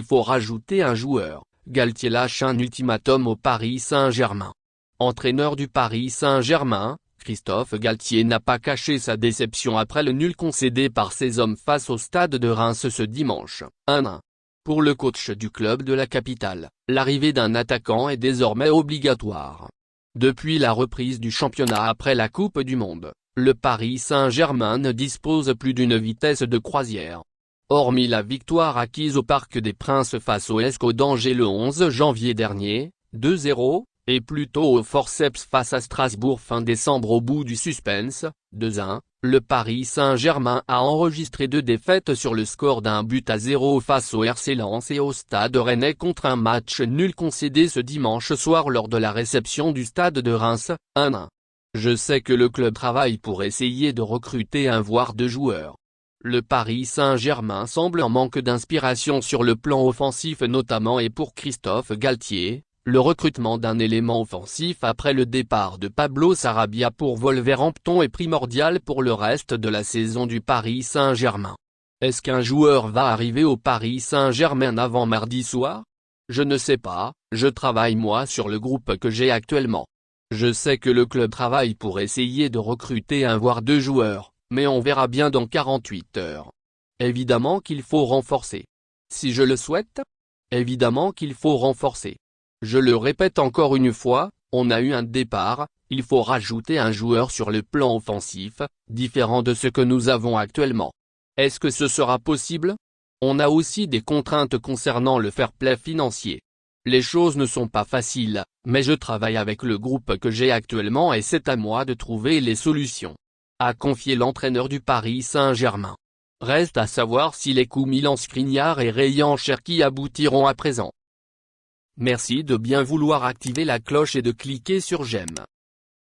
faut rajouter un joueur. Galtier lâche un ultimatum au Paris Saint-Germain. Entraîneur du Paris Saint-Germain, Christophe Galtier n'a pas caché sa déception après le nul concédé par ses hommes face au stade de Reims ce dimanche, 1-1. Pour le coach du club de la capitale, l'arrivée d'un attaquant est désormais obligatoire. Depuis la reprise du championnat après la Coupe du Monde, le Paris Saint-Germain ne dispose plus d'une vitesse de croisière. Hormis la victoire acquise au Parc des Princes face au SC d'Angers le 11 janvier dernier, 2-0, et plutôt au forceps face à Strasbourg fin décembre au bout du suspense, 2-1, le Paris Saint-Germain a enregistré 2 défaites sur le score d'1-0 face au RC Lens et au Stade Rennais contre un match nul concédé ce dimanche soir lors de la réception du Stade de Reims, 1-1. Je sais que le club travaille pour essayer de recruter un voire 2 joueurs. Le Paris Saint-Germain semble en manque d'inspiration sur le plan offensif notamment et pour Christophe Galtier, le recrutement d'un élément offensif après le départ de Pablo Sarabia pour Wolverhampton est primordial pour le reste de la saison du Paris Saint-Germain. Est-ce qu'un joueur va arriver au Paris Saint-Germain avant mardi soir? Je ne sais pas, je travaille moi sur le groupe que j'ai actuellement. Je sais que le club travaille pour essayer de recruter un voire 2 joueurs, mais on verra bien dans 48 heures. Évidemment qu'il faut renforcer. Si je le souhaite? Évidemment qu'il faut renforcer. Je le répète encore une fois, on a eu un départ, il faut rajouter un joueur sur le plan offensif, différent de ce que nous avons actuellement. Est-ce que ce sera possible? On a aussi des contraintes concernant le fair play financier. Les choses ne sont pas faciles, mais je travaille avec le groupe que j'ai actuellement et c'est à moi de trouver les solutions. A confié l'entraîneur du Paris Saint-Germain. Reste à savoir si les coups Milan-Skriniar et Rayan Cherki aboutiront à présent. Merci de bien vouloir activer la cloche et de cliquer sur j'aime.